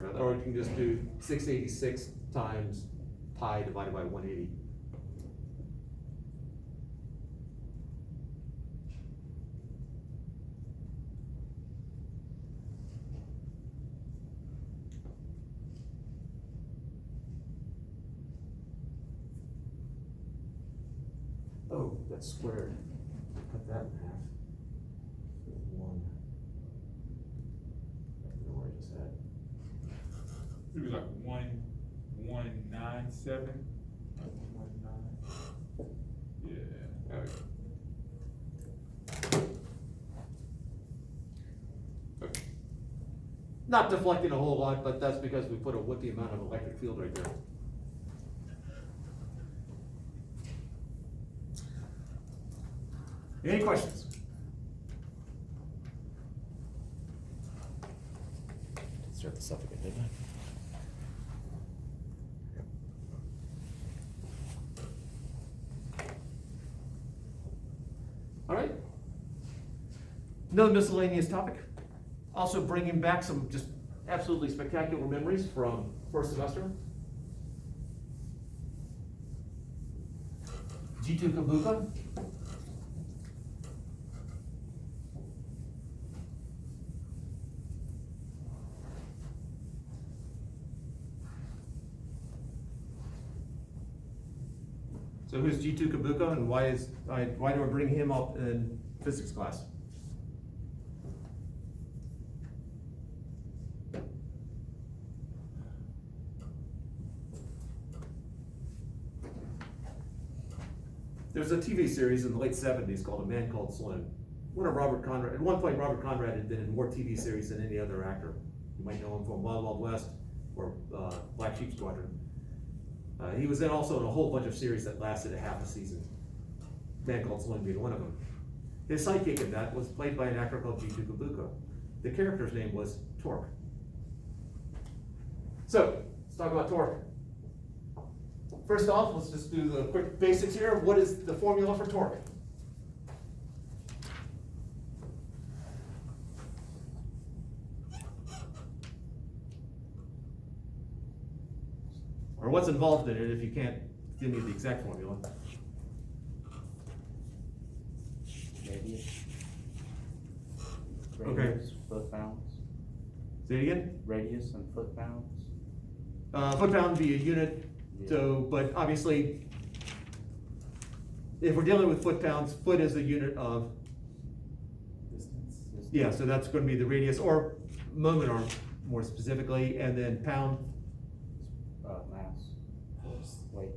Or you can just do 686 times pi divided by 180. Oh, that's squared. Cut that in half. One. I don't know where I just had. It was like 197. 19. Yeah. Okay. Okay. Not deflecting a whole lot, but that's because we put a whippy amount of electric field right there. Any questions? Start this up again, didn't I? All right. Another miscellaneous topic. Also bringing back some just absolutely spectacular memories from first semester. G2 Kabuka. So who's G2 Kabuka and why do I bring him up in physics class? There's a TV series in the late 70s called A Man Called Slim. Robert Conrad, at one point Robert Conrad had been in more TV series than any other actor. You might know him from Wild Wild West or Black Sheep Squadron. He was then also in a whole bunch of series that lasted a half a season. Man Called Slim being one of them. His sidekick in that was played by an actor called G2 Kabuka. The character's name was Torque. So, let's talk about torque. First off, let's just do the quick basics here. What is the formula for torque? Or what's involved in it if you can't give me the exact formula? Radius. Okay. Radius, foot-pounds. Say it again? Radius and foot-pounds. Foot-pound would be a unit, Yeah. so, but obviously, if we're dealing with foot-pounds, foot is a unit of, Distance. yeah, so that's going to be the radius, or moment arm more specifically, and then pound, Mass. Force. Weight.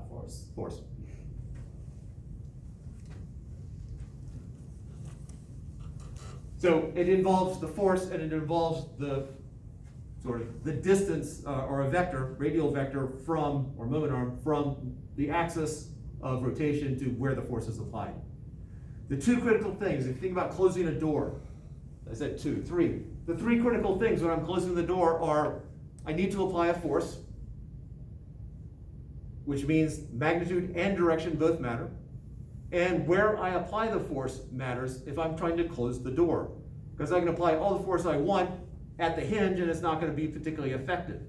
Force. force. So it involves the force and it involves the sort of the distance or a vector, radial vector from, or moment arm, from the axis of rotation to where the force is applied. The two critical things, if you think about closing a door, I said three. The three critical things when I'm closing the door are, I need to apply a force, which means magnitude and direction both matter. And where I apply the force matters if I'm trying to close the door. Because I can apply all the force I want at the hinge and it's not going to be particularly effective.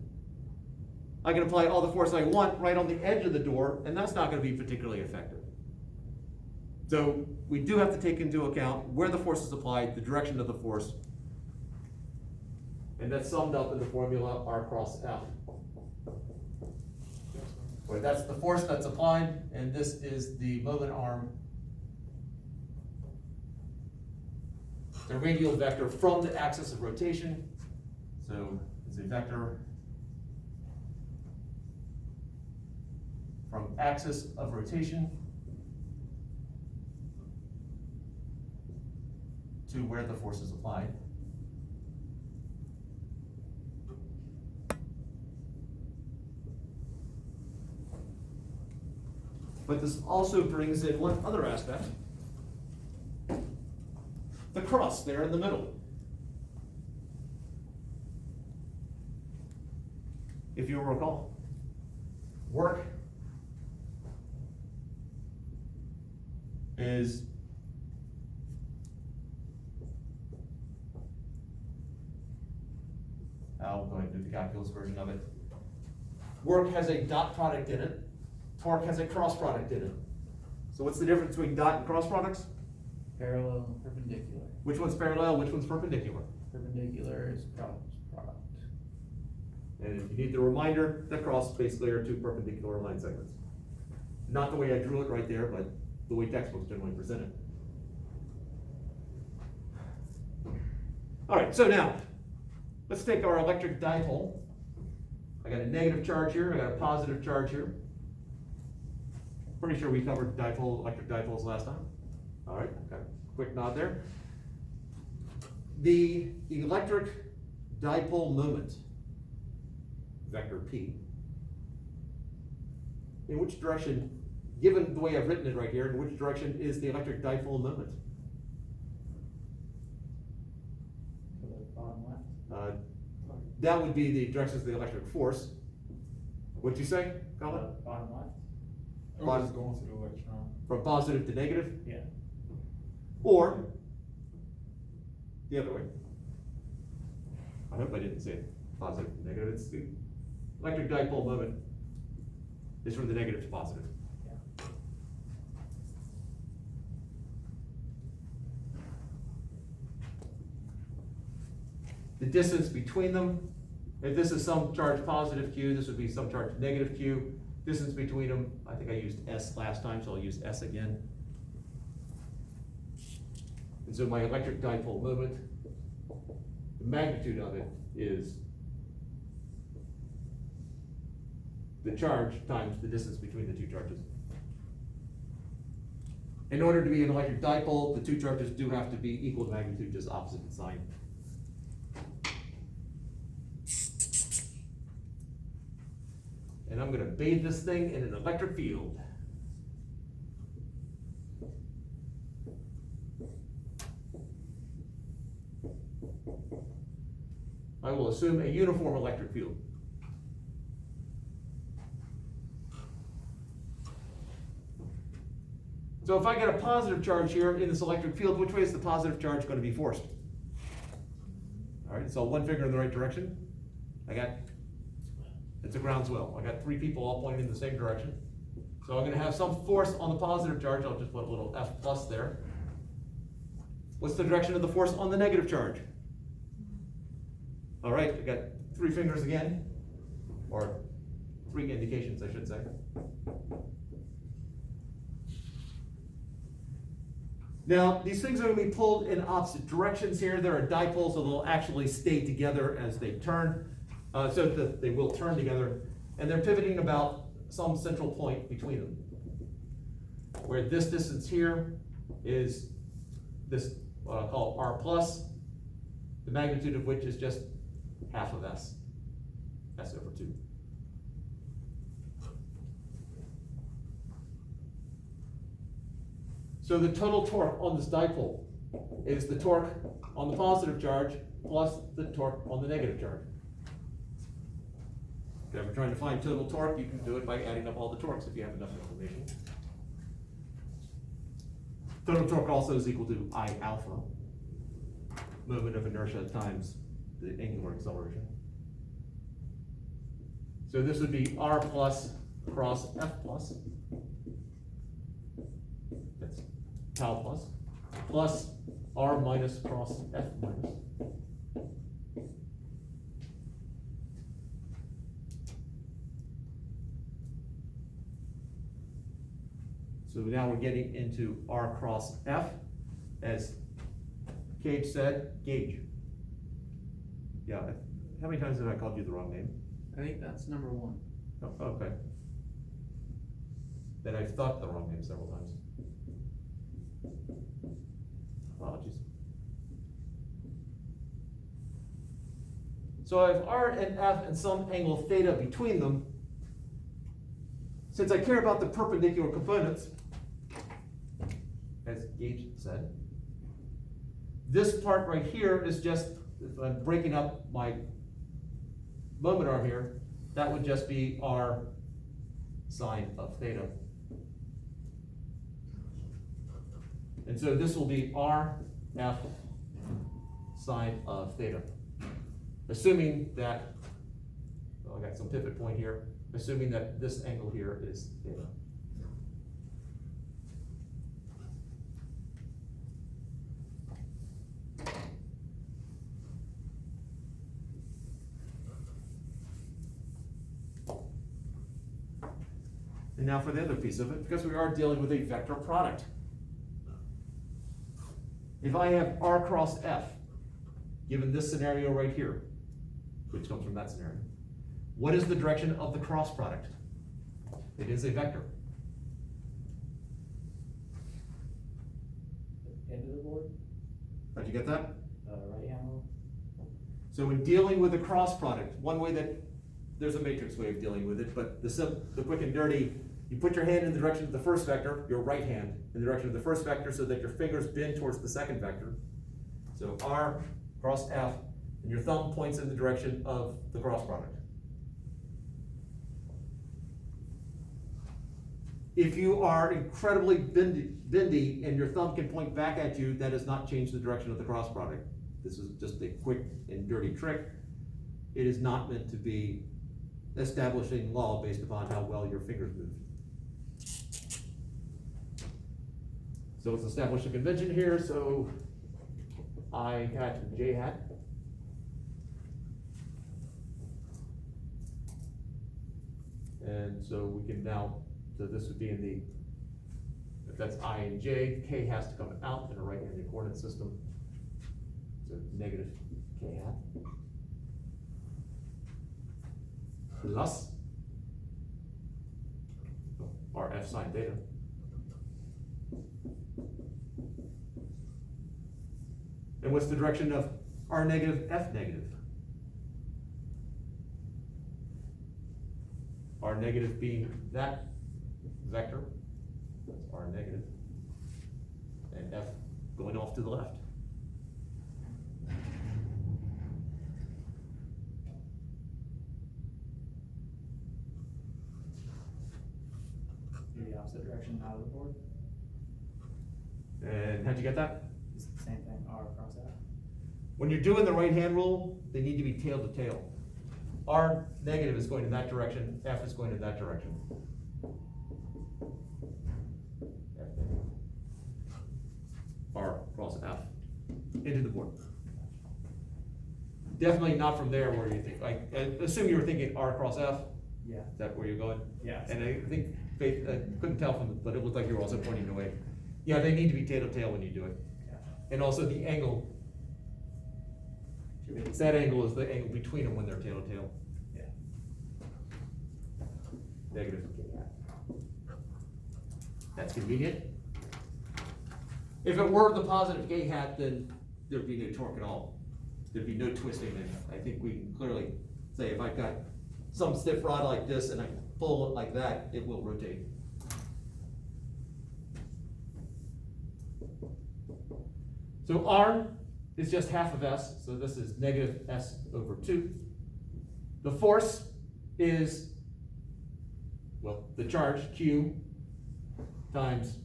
I can apply all the force I want right on the edge of the door and that's not going to be particularly effective. So we do have to take into account where the force is applied, the direction of the force. And that's summed up in the formula R cross F. Where that's the force that's applied, and this is the moment arm, the radial vector from the axis of rotation. So it's a vector from axis of rotation to where the force is applied. But this also brings in one other aspect, the cross there in the middle. If you'll recall, work is how I'll go ahead and do the calculus version of it. Work has a dot product in it, torque has a cross product in it. So what's the difference between dot and cross products? Parallel and perpendicular. Which one's parallel, which one's perpendicular? Perpendicular is product. And if you need the reminder, the cross basically are two perpendicular line segments. Not the way I drew it right there, but the way textbooks generally present it. All right, so now, let's take our electric dipole. I got a negative charge here, I got a positive charge here. Pretty sure we covered electric dipoles last time. All right, got a quick nod there. The electric dipole moment, vector P, in which direction, given the way I've written it right here, in which direction is the electric dipole moment? To the bottom left. That would be the directions of the electric force. What'd you say, Colin? Bottom left. Or just going to the electron. From positive to negative? Yeah. Or the other way. I hope I didn't say it positive to negative. It's the electric dipole moment is from the negative to positive. Yeah. The distance between them, if this is some charge positive q, this would be some charge negative q. Distance between them, I think I used s last time, so I'll use s again. And so my electric dipole moment, the magnitude of it is the charge times the distance between the two charges. In order to be an electric dipole, the two charges do have to be equal in magnitude, just opposite in sign. And I'm gonna bathe this thing in an electric field. I will assume a uniform electric field. So if I get a positive charge here in this electric field, which way is the positive charge going to be forced? All right, so one finger in the right direction. It's a groundswell. I got three people all pointing in the same direction. So I'm going to have some force on the positive charge. I'll just put a little F plus there. What's the direction of the force on the negative charge? All right, I got three fingers again, or three indications, I should say. Now, these things are going to be pulled in opposite directions here. They're a dipole, so they'll actually stay together as they turn. So that they will turn together, and they're pivoting about some central point between them. Where this distance here is this, what I'll call R plus, the magnitude of which is just half of S, S over 2. So the total torque on this dipole is the torque on the positive charge plus the torque on the negative charge. If you're ever trying to find total torque, you can do it by adding up all the torques if you have enough information. Total torque also is equal to I alpha, moment of inertia times the angular acceleration. So this would be R plus cross F plus. That's tau plus R minus cross F minus. So now we're getting into R cross F, as Cage said, gauge. Yeah, how many times have I called you the wrong name? I think that's number 1. Oh, okay. Then I've thought the wrong name several times. Apologies. So I have R and F and some angle theta between them. Since I care about the perpendicular components, as Gage said, this part right here is just, if I'm breaking up my moment arm here, that would just be R sine of theta. And so this will be R F sine of theta. assuming that, well, I got some pivot point here, assuming that this angle here is theta. And now for the other piece of it, because we are dealing with a vector product. If I have R cross F, given this scenario right here, which comes from that scenario, what is the direction of the cross product? It is a vector. End of the board, How'd you get that? right handle. So in dealing with the cross product, one way that, there's a matrix way of dealing with it, but the quick and dirty, you put your hand in the direction of the first vector, your right hand, in the direction of the first vector so that your fingers bend towards the second vector. So R cross F, and your thumb points in the direction of the cross product. If you are incredibly bendy and your thumb can point back at you, that does not change the direction of the cross product. This is just a quick and dirty trick. It is not meant to be establishing law based upon how well your fingers move. So let's establish a convention here. So I got J hat. And so we can now, so this would be in the, if that's I and J, K has to come out in a right-handed coordinate system. So negative K hat. Plus RF sine theta. And what's the direction of R negative, F negative? R negative being that vector, that's R negative, and F going off to the left. The opposite direction out of the board. And how'd you get that? It's the same thing, R cross F. When you're doing the right hand rule, they need to be tail to tail. R negative is going in that direction, F is going in that direction. F negative. R cross F into the board. Definitely not from there where you think, like, assume you were thinking R cross F. Yeah. Is that where you're going? Yeah. And I think Faith, couldn't tell from, but it looked like you were also pointing away. Yeah, they need to be tail to tail when you do it. Yeah. And also the angle, that angle is the angle between them when they're tail to tail. Yeah. Negative K hat. That's convenient. If it were the positive K hat, then there'd be no torque at all. There'd be no twisting, and I think we can clearly say if I've got some stiff rod like this and I pull it like that, it will rotate. So R is just half of S, so this is negative S over 2. The force is, well, the charge, Q, times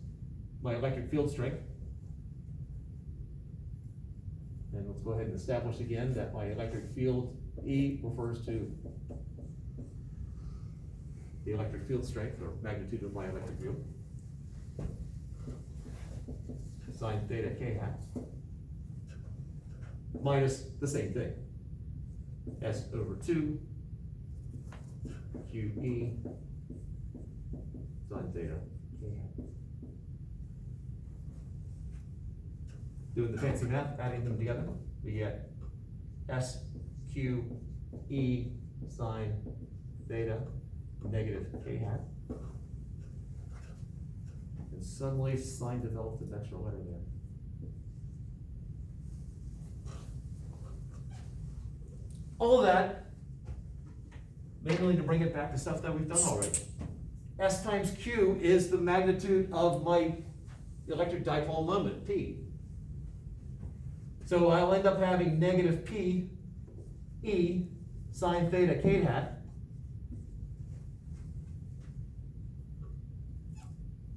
my electric field strength. And let's go ahead and establish again that my electric field, E, refers to the electric field strength, or magnitude of my electric field. Sine theta K hat. Minus the same thing. S over 2 QE sine theta K hat. Doing the fancy math, adding them together, we get S Q E sine theta negative K hat. And suddenly sine developed an extra letter there. All of that, mainly to bring it back to stuff that we've done already. S times Q is the magnitude of my electric dipole moment, P. So I'll end up having negative P E sine theta K hat.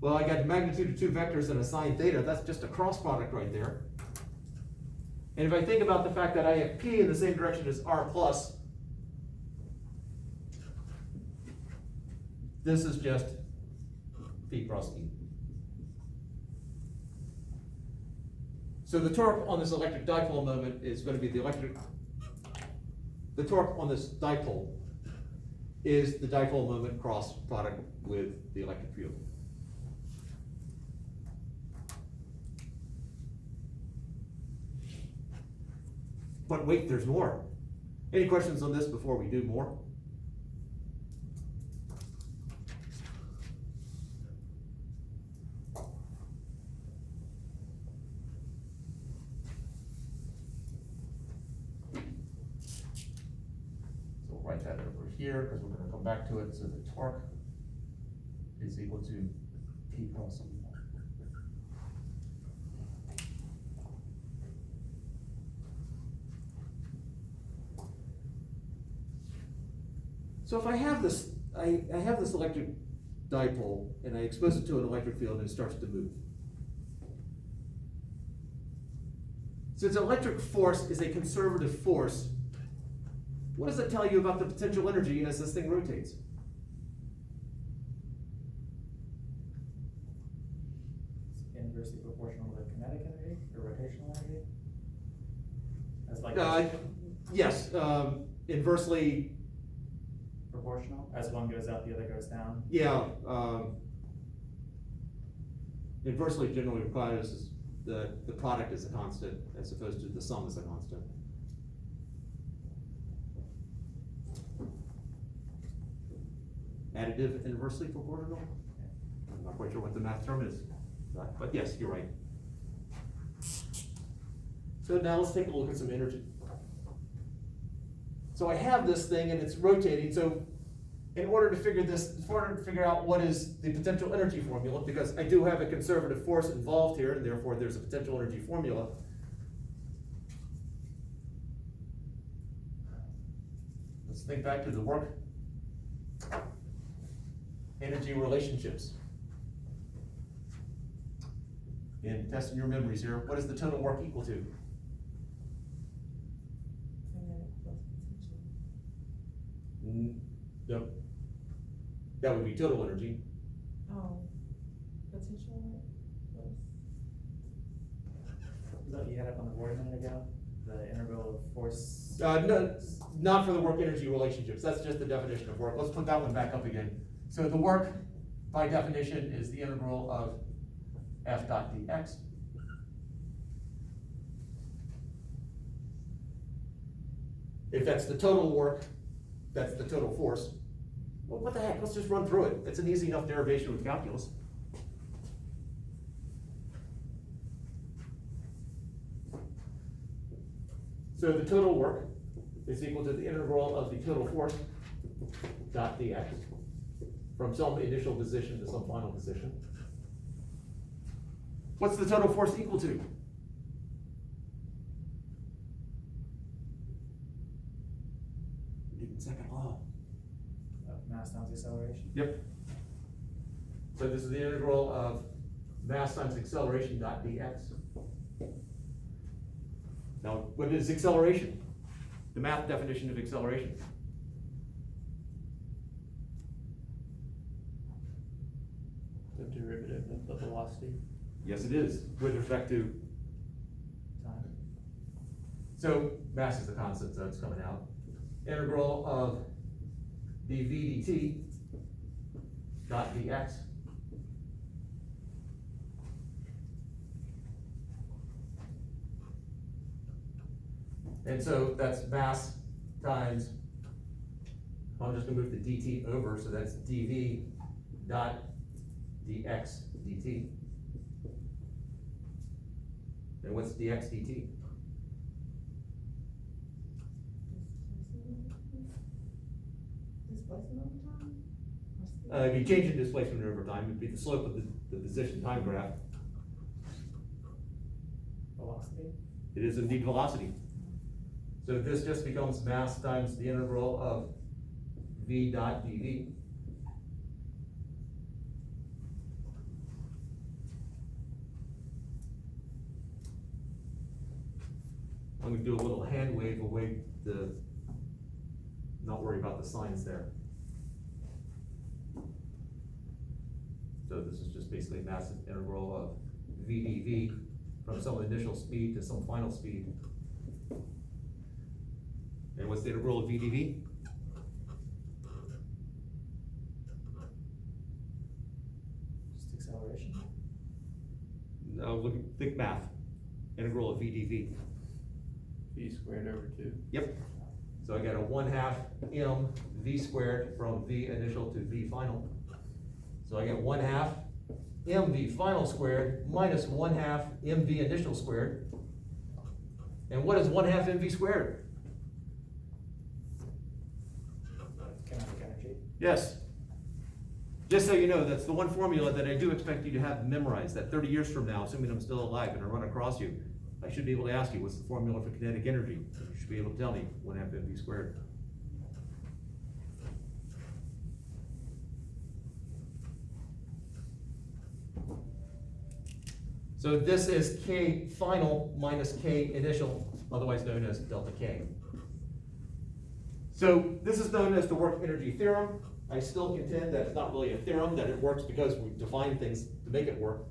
Well, I got magnitude of two vectors and a sine theta, that's just a cross product right there. And if I think about the fact that I have P in the same direction as R plus, this is just P cross E. So the torque on this electric dipole moment is going to be the torque on this dipole is the dipole moment cross product with the electric field. But wait, there's more. Any questions on this before we do more? So we'll write that over here because we're going to come back to it. So the torque is equal to P cross E. So if I have this, I have this electric dipole and I expose it to an electric field and it starts to move. Since electric force is a conservative force, what does it tell you about the potential energy as this thing rotates? It's inversely proportional to the kinetic energy or rotational energy? As like Yes, inversely. proportional, as one goes up, the other goes down. Yeah, inversely generally requires the product is a constant as opposed to the sum is a constant. Additive inversely proportional? I'm not quite sure what the math term is, but yes, you're right. So now let's take a look at some energy. So I have this thing and it's rotating, so in order to figure out what is the potential energy formula, because I do have a conservative force involved here, and therefore there's a potential energy formula. Let's think back to the work energy relationships. And testing your memories here, what is the total work equal to? No. That would be total energy. Oh, potential was. That you had up on the board a minute ago, the integral of force. No, not for the work energy relationships. That's just the definition of work. Let's put that one back up again. So the work, by definition, is the integral of F dot dx. If that's the total work, that's the total force. Well, what the heck? Let's just run through it. It's an easy enough derivation with calculus. So the total work is equal to the integral of the total force dot dx from some initial position to some final position. What's the total force equal to? Newton's second law. Mass times acceleration. Yep. So this is the integral of mass times acceleration dot dx. Now, what is acceleration? The math definition of acceleration. The derivative of the velocity. Yes, it is, with respect to, Time. so mass is the constant, so it's coming out. Integral of dv dt dot dx. And so that's mass times, I'm just gonna move the dt over, so that's dv dot dx dt. And what's dx dt? Displacement over time? If you change the displacement over time, it'd be the slope of the position time graph. Velocity. It is indeed velocity. So this just becomes mass times the integral of v dot dv. I'm gonna do a little hand wave away to not worry about the signs there. So this is just basically a massive integral of VdV from some initial speed to some final speed. And what's the integral of VdV? Just acceleration. No, look, think math. Integral of VdV. V squared over two. Yep. So I got a 1/2 m v squared from v initial to v final. So I get 1/2 mv final squared minus 1/2 mv initial squared. And what is 1/2 mv squared? Kinetic energy. Yes. Just so you know, that's the one formula that I do expect you to have memorized, that 30 years from now, assuming I'm still alive and I run across you, I should be able to ask you, what's the formula for kinetic energy? You should be able to tell me 1/2 mv squared. So this is K final minus K initial, otherwise known as delta K. So this is known as the work energy theorem. I still contend that it's not really a theorem, that it works because we define things to make it work.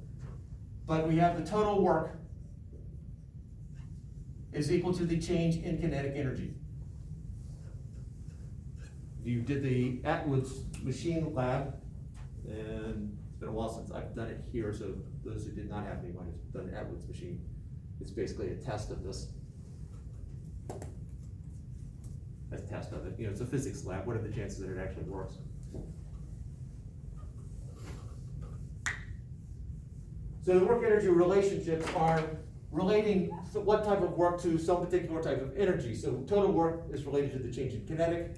But we have the total work is equal to the change in kinetic energy. You did the Atwood's machine lab, and it's been a while since I've done it here, so those who did not have me might have done Atwood's machine. It's basically a test of this. A test of it, you know, it's a physics lab. What are the chances that it actually works? So the work energy relationships are relating what type of work to some particular type of energy. So total work is related to the change in kinetic.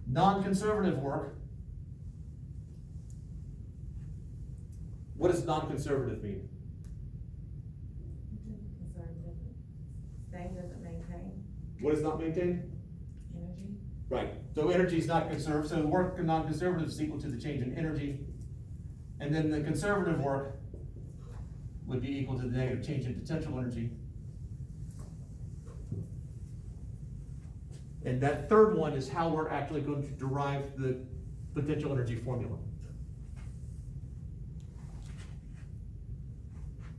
Non-conservative work. What does non-conservative mean? Conservative. Thing doesn't maintain What is not maintained? energy. Right, so energy is not conserved, so work non-conservative is equal to the change in energy. And then the conservative work would be equal to the negative change in potential energy. And that third one is how we're actually going to derive the potential energy formula.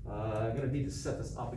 I'm gonna need to set this up